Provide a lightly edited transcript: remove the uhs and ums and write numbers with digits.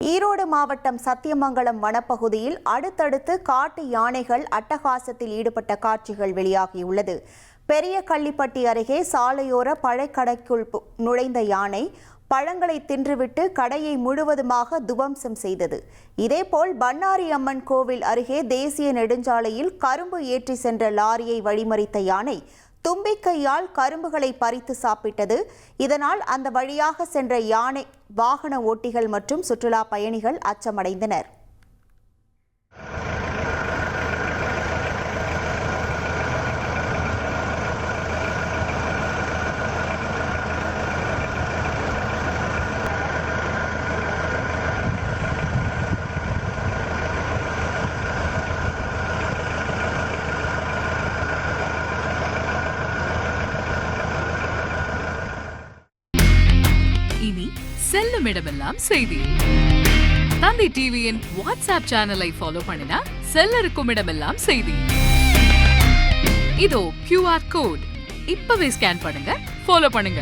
ஈரோடு மாவட்டம் சத்தியமங்கலம் வனப்பகுதியில் அடுத்தடுத்து காட்டு யானைகள் அட்டகாசத்தில் ஈடுபட்ட காட்சிகள் வெளியாகியுள்ளது. பெரிய கள்ளிப்பட்டி அருகே சாலையோர பழக்கடைக்குள் நுழைந்த யானை பழங்களை தின்றுவிட்டு கடையை முழுவதுமாக துவம்சம் செய்தது. இதேபோல் பண்ணாரி அம்மன் கோவில் அருகே தேசிய நெடுஞ்சாலையில் கரும்பு ஏற்றி சென்ற லாரியை வழிமறித்த யானை தும்பிக்கையால் கரும்புகளை பறித்து சாப்பிட்டது. இதனால் அந்த வழியாக சென்ற யானை வாகன ஓட்டிகள் மற்றும் சுற்றுலா பயணிகள் அச்சமடைந்தனர். இனி செல்லும் இடமெல்லாம் செய்தி. தந்தி டிவியின் வாட்ஸ்அப் சேனலை ஃபாலோ பண்ணினா செல்ல இருக்கும் இடமெல்லாம் செய்தி. இதோ QR கோட் இப்பவே ஸ்கேன் பண்ணுங்க, ஃபாலோ பண்ணுங்க.